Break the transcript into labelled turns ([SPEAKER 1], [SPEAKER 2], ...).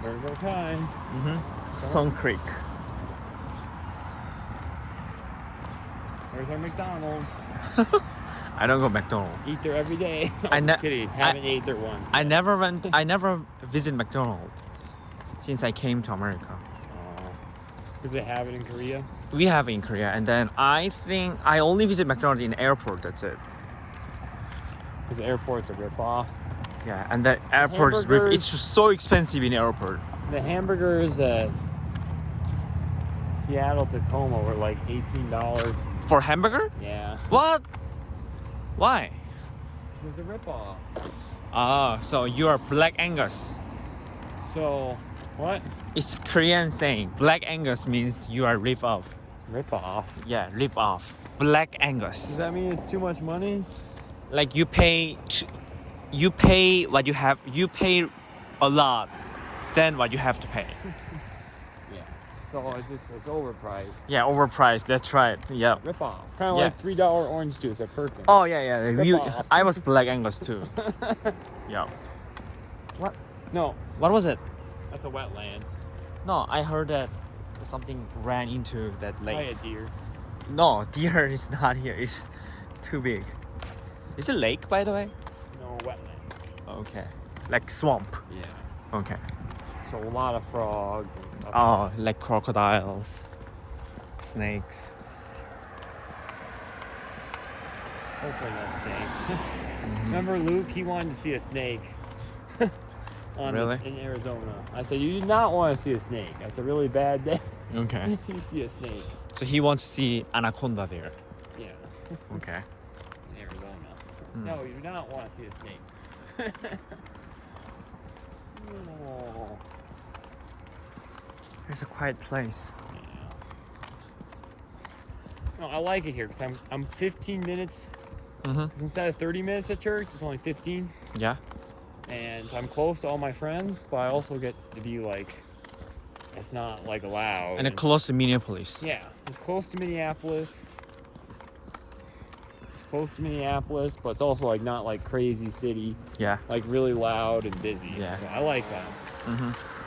[SPEAKER 1] There's our time.
[SPEAKER 2] Song Creek.
[SPEAKER 1] There's our McDonald's.
[SPEAKER 2] I don't go McDonald's.
[SPEAKER 1] Eat there every day. No,
[SPEAKER 2] I
[SPEAKER 1] I'm
[SPEAKER 2] ne-
[SPEAKER 1] just kidding. Haven't ate there once.
[SPEAKER 2] I never visit McDonald's since I came to America.
[SPEAKER 1] Because they have it in Korea.
[SPEAKER 2] We have in Korea, and then I think I only visit McDonald's in airport. That's it.
[SPEAKER 1] Because the airport's a ripoff.
[SPEAKER 2] Yeah, and the airport is
[SPEAKER 1] Hamburgers.
[SPEAKER 2] it's just so expensive in airport.
[SPEAKER 1] The hamburgers at Seattle Tacoma were like $18.
[SPEAKER 2] For hamburger?
[SPEAKER 1] Yeah.
[SPEAKER 2] What? Why?
[SPEAKER 1] It's a ripoff.
[SPEAKER 2] Ah, so you are Black Angus.
[SPEAKER 1] So, what?
[SPEAKER 2] It's Korean saying. Black Angus means you are rip off.
[SPEAKER 1] Ripoff.
[SPEAKER 2] Yeah, rip off. Black
[SPEAKER 1] Does
[SPEAKER 2] Angus.
[SPEAKER 1] that mean it's too much money?
[SPEAKER 2] Like you pay what you have. You pay a lot than what you have to pay.
[SPEAKER 1] Yeah. So it's overpriced.
[SPEAKER 2] Yeah, overpriced. That's right. Yeah.
[SPEAKER 1] Ripoff. Kind of
[SPEAKER 2] Yeah.
[SPEAKER 1] like $3 orange juice at Perkins.
[SPEAKER 2] Oh yeah.
[SPEAKER 1] Rip
[SPEAKER 2] You,
[SPEAKER 1] off.
[SPEAKER 2] I was Black Angus too. Yeah.
[SPEAKER 1] No,
[SPEAKER 2] What was it?
[SPEAKER 1] that's a wetland.
[SPEAKER 2] No, I heard that something ran into that
[SPEAKER 1] By
[SPEAKER 2] lake.
[SPEAKER 1] a deer.
[SPEAKER 2] No, deer is not here. It's too big. Is it lake, by the way?
[SPEAKER 1] No, wetland.
[SPEAKER 2] Okay. Like swamp.
[SPEAKER 1] Yeah.
[SPEAKER 2] Okay.
[SPEAKER 1] So a lot of frogs and stuff.
[SPEAKER 2] Oh, like crocodiles, snakes.
[SPEAKER 1] Hopefully not snake. Remember Luke? He wanted to see a snake.
[SPEAKER 2] Really?
[SPEAKER 1] In Arizona. I said, you do not want to see a snake. That's a really bad day.
[SPEAKER 2] Okay.
[SPEAKER 1] You see a snake.
[SPEAKER 2] So he wants to see anaconda there.
[SPEAKER 1] Yeah.
[SPEAKER 2] Okay.
[SPEAKER 1] In Arizona.
[SPEAKER 2] Hmm.
[SPEAKER 1] No, you do not want to see a snake. Oh.
[SPEAKER 2] It's a quiet place.
[SPEAKER 1] Yeah. No, I like it here because I'm 15 minutes.
[SPEAKER 2] Mm-hmm.
[SPEAKER 1] 'Cause instead of 30 minutes at church, it's only 15.
[SPEAKER 2] Yeah.
[SPEAKER 1] And so I'm close to all my friends, but I also get to be like, it's not like loud.
[SPEAKER 2] And it's close to Minneapolis.
[SPEAKER 1] Yeah, it's close to Minneapolis. It's close to Minneapolis, but it's also like not like crazy city,
[SPEAKER 2] Yeah.
[SPEAKER 1] like really loud and busy.
[SPEAKER 2] Yeah.
[SPEAKER 1] So I like that.
[SPEAKER 2] Mm-hmm.